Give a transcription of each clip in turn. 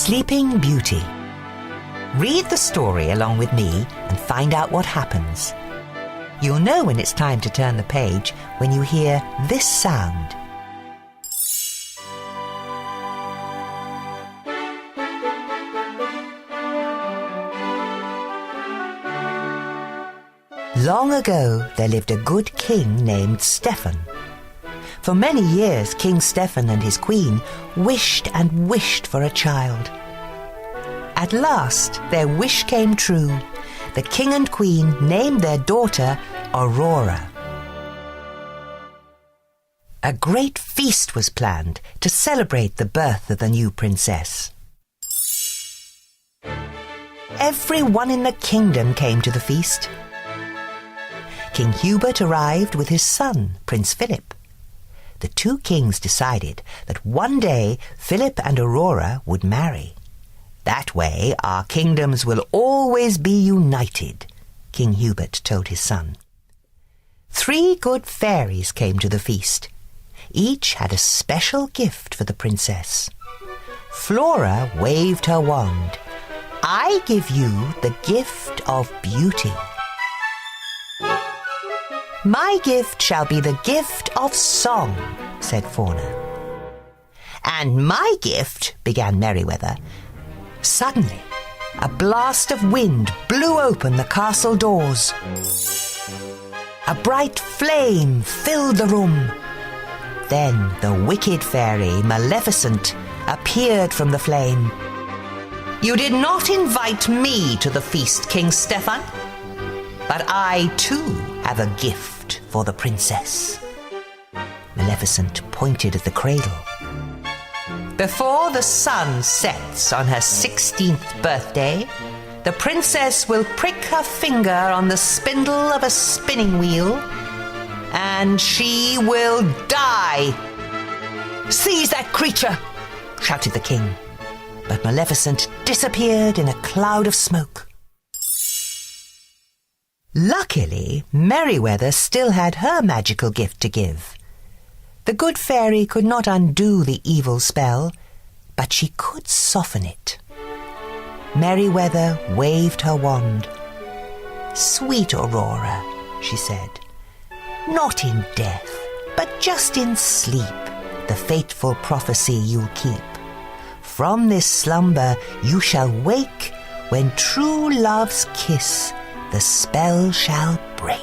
Sleeping Beauty. Read the story along with me and find out what happens. You'll know when it's time to turn the page when you hear this sound. Long ago, there lived a good king named Stefan. For many years, King Stefan and his queen wished and wished for a child. At last, their wish came true. The king and queen named their daughter Aurora. A great feast was planned to celebrate the birth of the new princess. Everyone in the kingdom came to the feast. King Hubert arrived with his son, Prince Philip. The two kings decided that one day Philip and Aurora would marry. That way our kingdoms will always be united, King Hubert told his son. 3 good fairies came to the feast. Each had a special gift for the princess. Flora waved her wand. I give you the gift of beauty. My gift shall be the gift of song, said Fauna. And my gift, began Merryweather. Suddenly, a blast of wind blew open the castle doors. A bright flame filled the room. Then the wicked fairy, Maleficent, appeared from the flame. You did not invite me to the feast, King Stefan, but I too have a gift for the princess. Maleficent pointed at the cradle. Before the sun sets on her 16th birthday, the princess will prick her finger on the spindle of a spinning wheel, and she will die. Seize that creature, shouted the king. But Maleficent disappeared in a cloud of smoke. Luckily, Merryweather still had her magical gift to give. The good fairy could not undo the evil spell, but she could soften it. Merryweather waved her wand. Sweet Aurora, she said, not in death, but just in sleep, the fateful prophecy you'll keep. From this slumber you shall wake, when true love's kiss the spell shall break.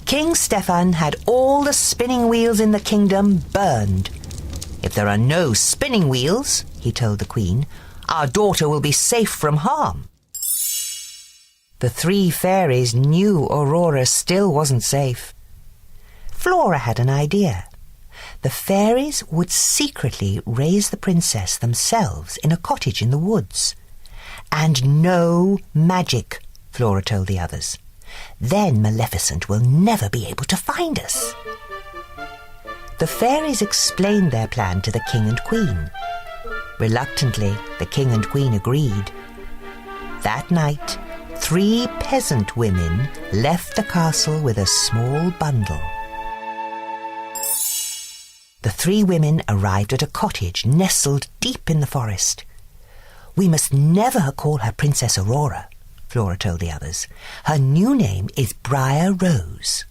King Stefan had all the spinning wheels in the kingdom burned. If there are no spinning wheels, he told the queen, our daughter will be safe from harm. The 3 fairies knew Aurora still wasn't safe. Flora had an idea. The fairies would secretly raise the princess themselves in a cottage in the woods. And no magic, Flora told the others. Then Maleficent will never be able to find us. The fairies explained their plan to the king and queen. Reluctantly, the king and queen agreed. That night, 3 peasant women left the castle with a small bundle. The 3 women arrived at a cottage nestled deep in the forest. We must never call her Princess Aurora, Flora told the others. Her new name is Briar Rose.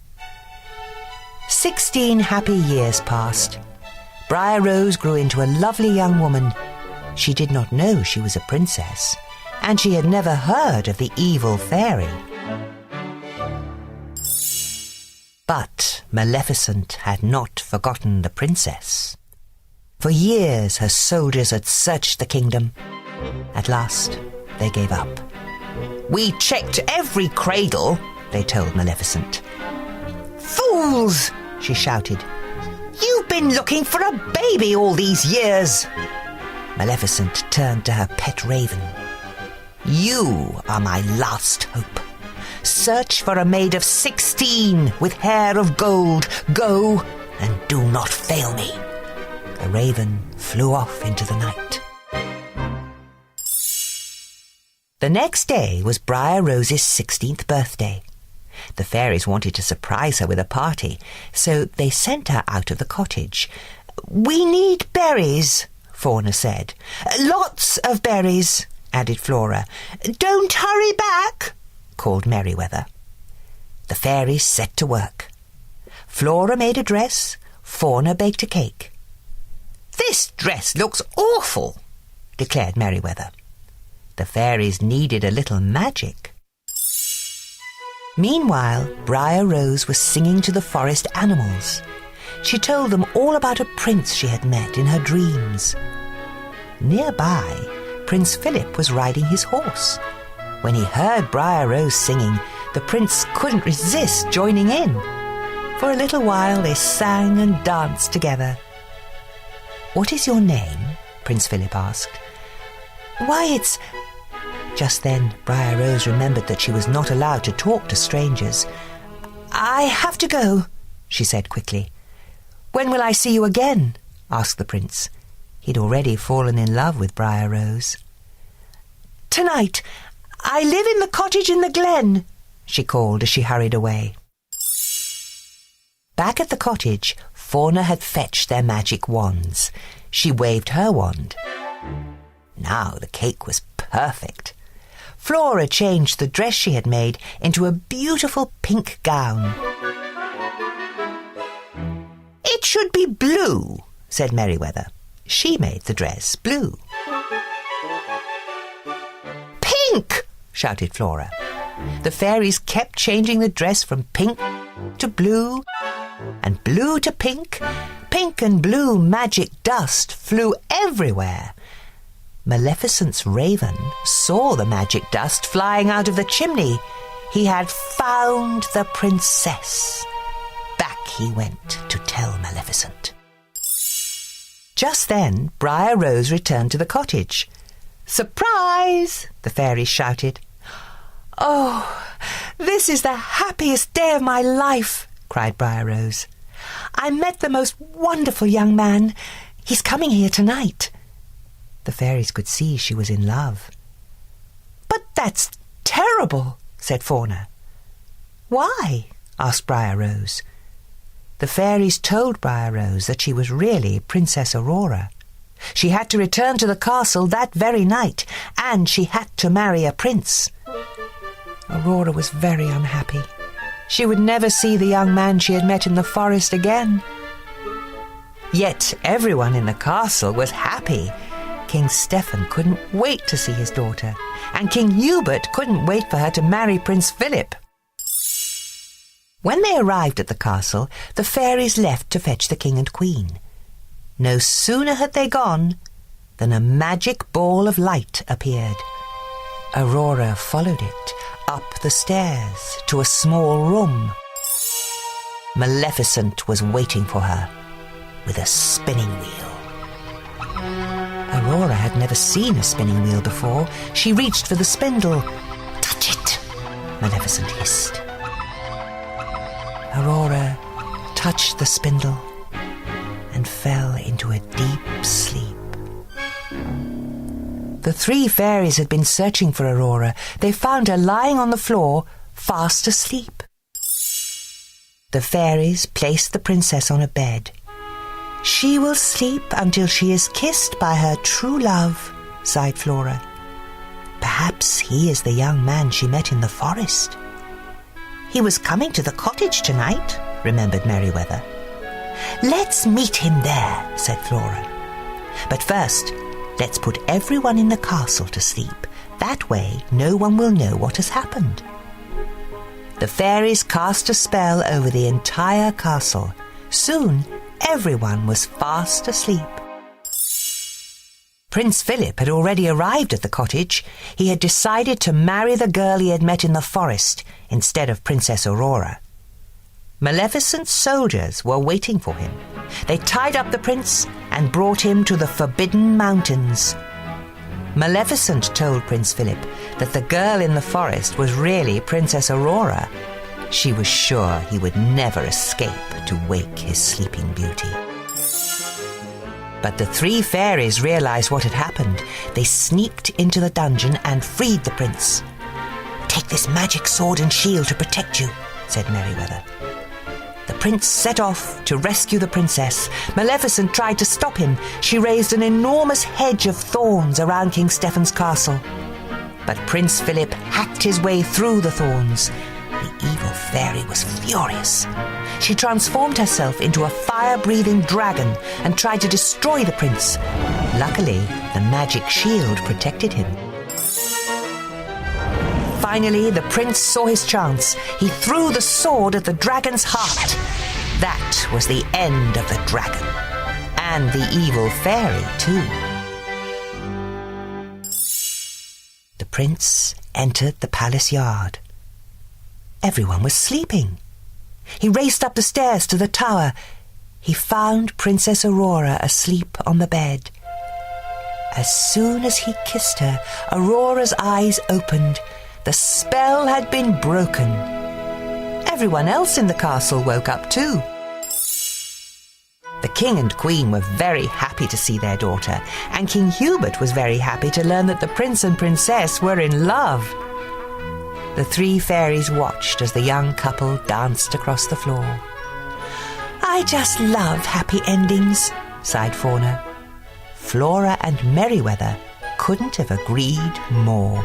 16 happy years passed. Briar Rose grew into a lovely young woman. She did not know she was a princess, and she had never heard of the evil fairy. But Maleficent had not forgotten the princess. For years her soldiers had searched the kingdom. At last, they gave up. We checked every cradle, they told Maleficent. Fools, she shouted. You've been looking for a baby all these years. Maleficent turned to her pet raven. You are my last hope. Search for a maid of 16 with hair of gold. Go and do not fail me. The raven flew off into the night. The next day was Briar Rose's 16th birthday. The fairies wanted to surprise her with a party, so they sent her out of the cottage. We need berries, Fauna said. Lots of berries, added Flora. Don't hurry back, called Merryweather. The fairies set to work. Flora made a dress, Fauna baked a cake. This dress looks awful, declared Merryweather. The fairies needed a little magic. Meanwhile, Briar Rose was singing to the forest animals. She told them all about a prince she had met in her dreams. Nearby, Prince Philip was riding his horse. When he heard Briar Rose singing, the prince couldn't resist joining in. For a little while they sang and danced together. What is your name? Prince Philip asked. Why, it's... Just then, Briar Rose remembered that she was not allowed to talk to strangers. I have to go, she said quickly. When will I see you again? Asked the prince. He'd already fallen in love with Briar Rose. Tonight. I live in the cottage in the glen, she called as she hurried away. Back at the cottage, Fauna had fetched their magic wands. She waved her wand. Now the cake was perfect. Flora changed the dress she had made into a beautiful pink gown. It should be blue, said Merryweather. She made the dress blue. Pink, shouted Flora. The fairies kept changing the dress from pink to blue, and blue to pink. Pink and blue magic dust flew everywhere. Maleficent's raven saw the magic dust flying out of the chimney. He had found the princess. Back he went to tell Maleficent. Just then, Briar Rose returned to the cottage. Surprise! The fairies shouted. Oh, this is the happiest day of my life, cried Briar Rose. I met the most wonderful young man. He's coming here tonight. The fairies could see she was in love. But that's terrible, said Fauna. Why? Asked Briar Rose. The fairies told Briar Rose that she was really Princess Aurora. She had to return to the castle that very night, and she had to marry a prince. Aurora was very unhappy. She would never see the young man she had met in the forest again. Yet everyone in the castle was happy. King Stephen couldn't wait to see his daughter, and King Hubert couldn't wait for her to marry Prince Philip. When they arrived at the castle, the fairies left to fetch the king and queen. No sooner had they gone than a magic ball of light appeared. Aurora followed it up the stairs to a small room. Maleficent was waiting for her with a spinning wheel. Aurora had never seen a spinning wheel before. She reached for the spindle. Touch it, Maleficent hissed. Aurora touched the spindle and fell into a deep sleep. The three fairies had been searching for Aurora. They found her lying on the floor, fast asleep. The fairies placed the princess on a bed. She will sleep until she is kissed by her true love, sighed Flora. Perhaps he is the young man she met in the forest. He was coming to the cottage tonight, remembered Merryweather. Let's meet him there, said Flora. But first, let's put everyone in the castle to sleep. That way, no one will know what has happened. The fairies cast a spell over the entire castle. Soon, everyone was fast asleep. Prince Philip had already arrived at the cottage. He had decided to marry the girl he had met in the forest instead of Princess Aurora. Maleficent's soldiers were waiting for him. They tied up the prince and brought him to the Forbidden Mountains. Maleficent told Prince Philip that the girl in the forest was really Princess Aurora. She was sure he would never escape to wake his sleeping beauty. But the three fairies realized what had happened. They sneaked into the dungeon and freed the prince. Take this magic sword and shield to protect you, said Merryweather. The prince set off to rescue the princess. Maleficent tried to stop him. She raised an enormous hedge of thorns around King Stephen's castle. But Prince Philip hacked his way through the thorns. The evil fairy was furious. She transformed herself into a fire-breathing dragon and tried to destroy the prince. Luckily, the magic shield protected him. Finally, the prince saw his chance. He threw the sword at the dragon's heart. That was the end of the dragon. And the evil fairy, too. The prince entered the palace yard. Everyone was sleeping. He raced up the stairs to the tower. He found Princess Aurora asleep on the bed. As soon as he kissed her, Aurora's eyes opened. The spell had been broken. Everyone else in the castle woke up too. The king and queen were very happy to see their daughter, and King Hubert was very happy to learn that the prince and princess were in love. The three fairies watched as the young couple danced across the floor. "I just love happy endings," sighed Fauna. Flora and Merryweather couldn't have agreed more.